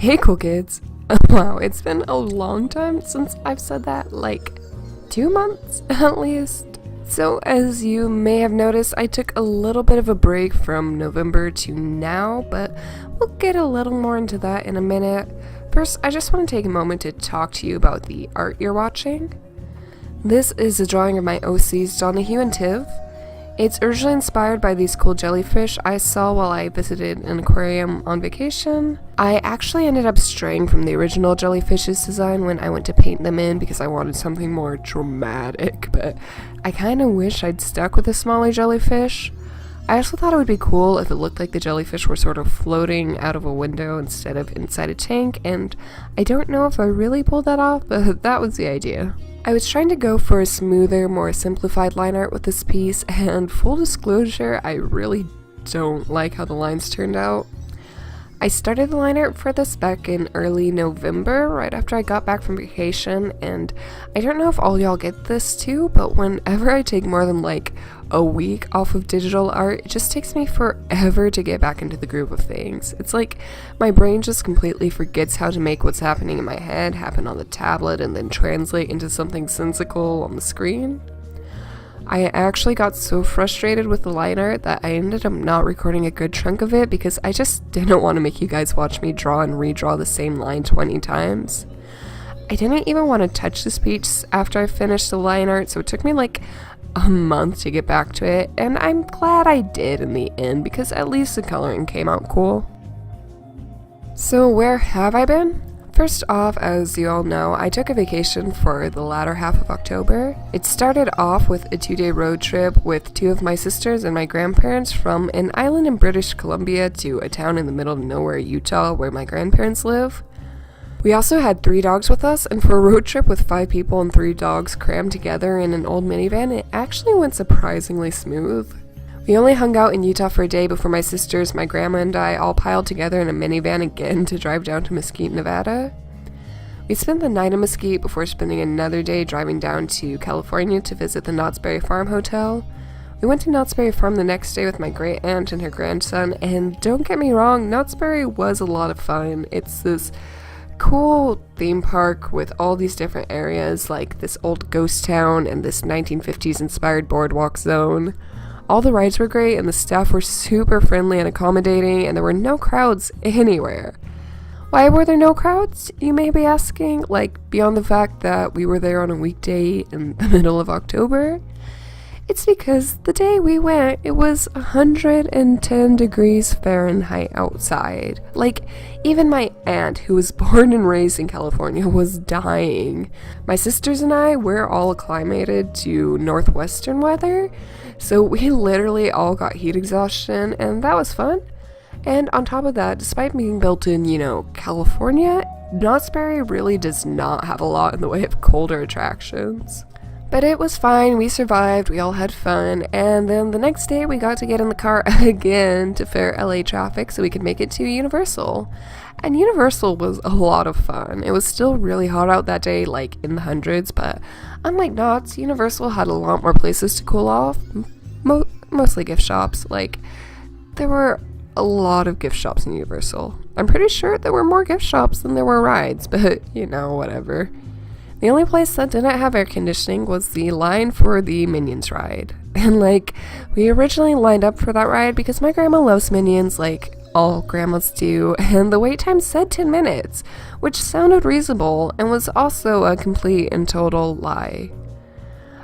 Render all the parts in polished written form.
Hey cool kids! Wow, it's been a long time since I've said that, like 2 months at least. So as you may have noticed, I took a little bit of a break from November to now, but we'll get a little more into that in a minute. First, I just want to take a moment to talk to you about the art you're watching. This is a drawing of my OCs, Donahue and Tiv. It's originally inspired by these cool jellyfish I saw while I visited an aquarium on vacation. I actually ended up straying from the original jellyfish's design when I went to paint them in because I wanted something more dramatic, but I kinda wish I'd stuck with the smaller jellyfish. I also thought it would be cool if it looked like the jellyfish were sort of floating out of a window instead of inside a tank, and I don't know if I really pulled that off, but that was the idea. I was trying to go for a smoother, more simplified line art with this piece, and full disclosure, I really don't like how the lines turned out. I started the line art for this back in early November, right after I got back from vacation, and I don't know if all y'all get this too, but whenever I take more than like a week off of digital art, it just takes me forever to get back into the groove of things. It's like my brain just completely forgets how to make what's happening in my head happen on the tablet and then translate into something sensical on the screen. I actually got so frustrated with the line art that I ended up not recording a good chunk of it because I just didn't want to make you guys watch me draw and redraw the same line 20 times. I didn't even want to touch this piece after I finished the line art, so it took me like a month to get back to it, and I'm glad I did in the end because at least the coloring came out cool. So where have I been? First off, as you all know, I took a vacation for the latter half of October. It started off with a 2-day road trip with 2 of my sisters and my grandparents from an island in British Columbia to a town in the middle of nowhere, Utah, where my grandparents live. We also had 3 dogs with us, and for a road trip with 5 people and 3 dogs crammed together in an old minivan, it actually went surprisingly smooth. We only hung out in Utah for a day before my sisters, my grandma, and I all piled together in a minivan again to drive down to Mesquite, Nevada. We spent the night in Mesquite before spending another day driving down to California to visit the Knott's Berry Farm Hotel. We went to Knott's Berry Farm the next day with my great aunt and her grandson, and don't get me wrong, Knott's Berry was a lot of fun. It's this cool theme park with all these different areas, like this old ghost town and this 1950s inspired boardwalk zone. All the rides were great and the staff were super friendly and accommodating, and there were no crowds anywhere. Why were there no crowds, you may be asking? Like, beyond the fact that we were there on a weekday in the middle of October? It's because the day we went, it was 110 degrees Fahrenheit outside. Like, even my aunt, who was born and raised in California, was dying. My sisters and I, we're all acclimated to northwestern weather, so we literally all got heat exhaustion, and that was fun. And on top of that, despite being built in, California, Knott's Berry really does not have a lot in the way of colder attractions. But it was fine, we survived, we all had fun, and then the next day we got to get in the car again to fare LA traffic so we could make it to Universal. And Universal was a lot of fun. It was still really hot out that day, like in the hundreds, but unlike Knott's, Universal had a lot more places to cool off. Mostly gift shops. Like, there were a lot of gift shops in Universal. I'm pretty sure there were more gift shops than there were rides, but whatever. The only place that didn't have air conditioning was the line for the Minions ride. And we originally lined up for that ride because my grandma loves Minions like all grandmas do, and the wait time said 10 minutes, which sounded reasonable and was also a complete and total lie.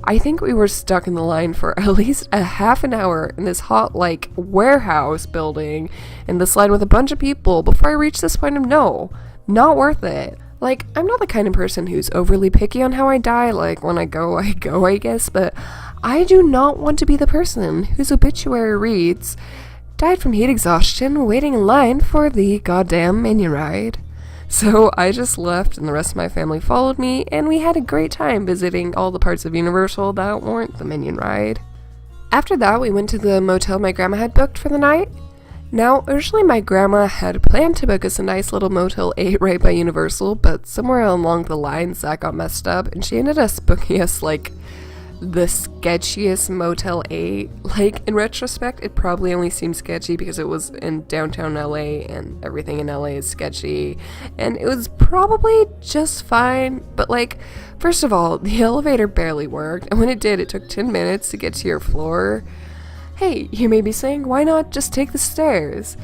I think we were stuck in the line for at least a half an hour in this hot, warehouse building in this line with a bunch of people before I reached this point of no, not worth it. I'm not the kind of person who's overly picky on how I die. When I go, I guess, but I do not want to be the person whose obituary reads, died from heat exhaustion waiting in line for the goddamn Minion ride. So I just left and the rest of my family followed me, and we had a great time visiting all the parts of Universal that weren't the Minion ride. After that, we went to the motel my grandma had booked for the night. Now, originally my grandma had planned to book us a nice little Motel 8 right by Universal, but somewhere along the lines that got messed up, and she ended up booking us the sketchiest Motel 8. Like, in retrospect, it probably only seemed sketchy because it was in downtown LA and everything in LA is sketchy. And it was probably just fine, but like, first of all, the elevator barely worked, and when it did, it took 10 minutes to get to your floor. Hey, you may be saying, why not just take the stairs?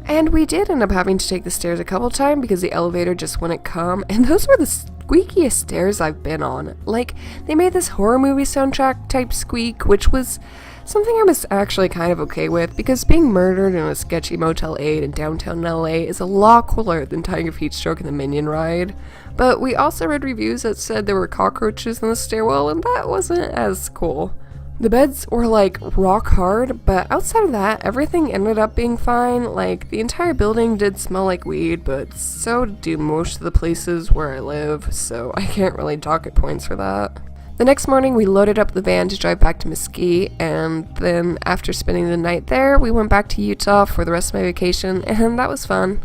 And we did end up having to take the stairs a couple times because the elevator just wouldn't come, and those were the squeakiest stairs I've been on. Like, they made this horror movie soundtrack type squeak, which was something I was actually kind of okay with, because being murdered in a sketchy Motel 8 in downtown LA is a lot cooler than tying a heat stroke in the Minion ride. But we also read reviews that said there were cockroaches in the stairwell, and that wasn't as cool. The beds were like rock hard, but outside of that, everything ended up being fine. Like, the entire building did smell like weed, but so do most of the places where I live, so I can't really docket points for that. The next morning, we loaded up the van to drive back to Mesquite, and then after spending the night there, we went back to Utah for the rest of my vacation, and that was fun.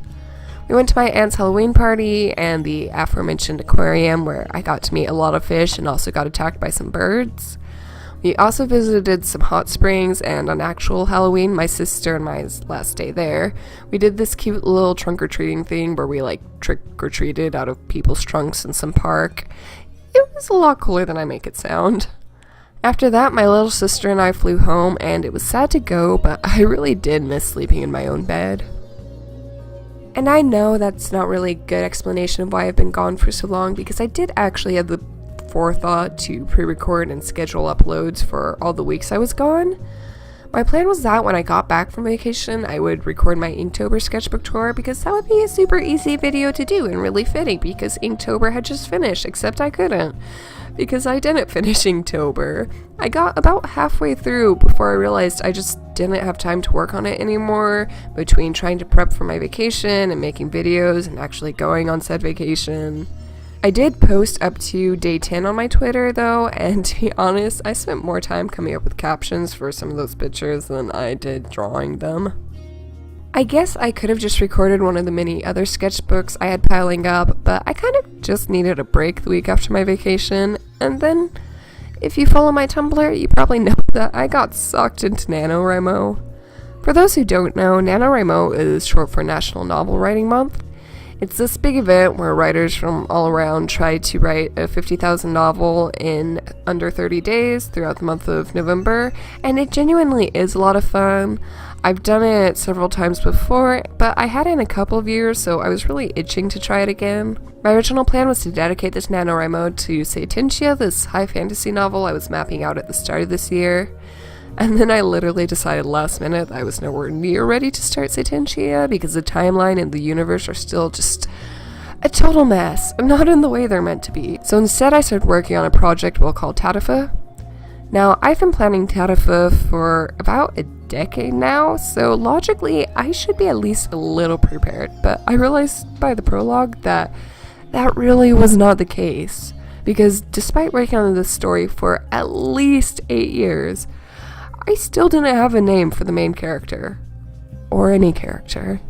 We went to my aunt's Halloween party and the aforementioned aquarium where I got to meet a lot of fish and also got attacked by some birds. We also visited some hot springs, and on actual Halloween, my sister and my last day there, we did this cute little trunk-or-treating thing where we like trick-or-treated out of people's trunks in some park. It was a lot cooler than I make it sound. After that, my little sister and I flew home, and it was sad to go, but I really did miss sleeping in my own bed. And I know that's not really a good explanation of why I've been gone for so long, because I did actually have the forethought to pre-record and schedule uploads for all the weeks I was gone. My plan was that when I got back from vacation, I would record my Inktober Sketchbook Tour, because that would be a super easy video to do and really fitting because Inktober had just finished, except I couldn't, because I didn't finish Inktober. I got about halfway through before I realized I just didn't have time to work on it anymore, between trying to prep for my vacation and making videos and actually going on said vacation. I did post up to day 10 on my Twitter though, and to be honest, I spent more time coming up with captions for some of those pictures than I did drawing them. I guess I could have just recorded one of the many other sketchbooks I had piling up, but I kind of just needed a break the week after my vacation, and then, if you follow my Tumblr, you probably know that I got sucked into NaNoWriMo. For those who don't know, NaNoWriMo is short for National Novel Writing Month. It's this big event where writers from all around try to write a 50,000 novel in under 30 days throughout the month of November, and it genuinely is a lot of fun. I've done it several times before, but I hadn't in a couple of years, so I was really itching to try it again. My original plan was to dedicate this NaNoWriMo to Satentia, this high fantasy novel I was mapping out at the start of this year. And then I literally decided last minute that I was nowhere near ready to start Satentia because the timeline and the universe are still just a total mess, not in the way they're meant to be. So instead I started working on a project we'll call Tatafa. Now, I've been planning Tatafa for about a decade now, so logically I should be at least a little prepared, but I realized by the prologue that that really was not the case, because despite working on this story for at least 8 years, I still didn't have a name for the main character. Or any character.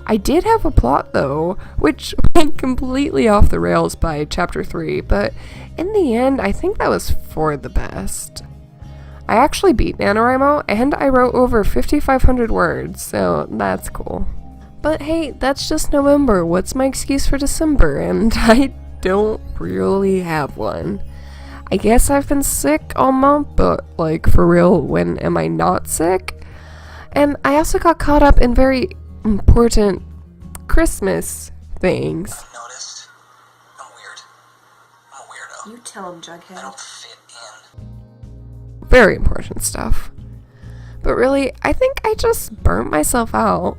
I did have a plot though, which went completely off the rails by chapter 3, but in the end, I think that was for the best. I actually beat NaNoWriMo, and I wrote over 5,500 words, so that's cool. But hey, that's just November. What's my excuse for December? And I don't really have one. I guess I've been sick all month, but like for real, when am I not sick? And I also got caught up in very important Christmas things. I've noticed. I'm weird. I'm a weirdo. You tell him, Jughead. I don't fit in. Very important stuff. But really, I think I just burnt myself out.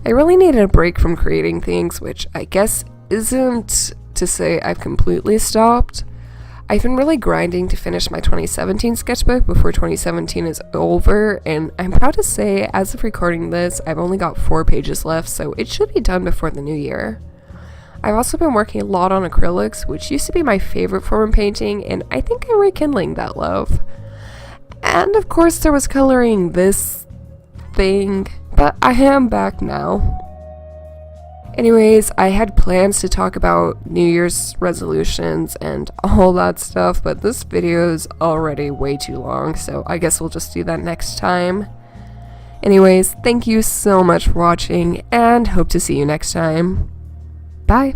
I really needed a break from creating things, which I guess isn't to say I've completely stopped. I've been really grinding to finish my 2017 sketchbook before 2017 is over, and I'm proud to say, as of recording this, I've only got 4 pages left, so it should be done before the new year. I've also been working a lot on acrylics, which used to be my favorite form of painting, and I think I'm rekindling that love. And of course there was coloring this thing, but I am back now. Anyways, I had plans to talk about New Year's resolutions and all that stuff, but this video is already way too long, so I guess we'll just do that next time. Anyways, thank you so much for watching, and hope to see you next time. Bye!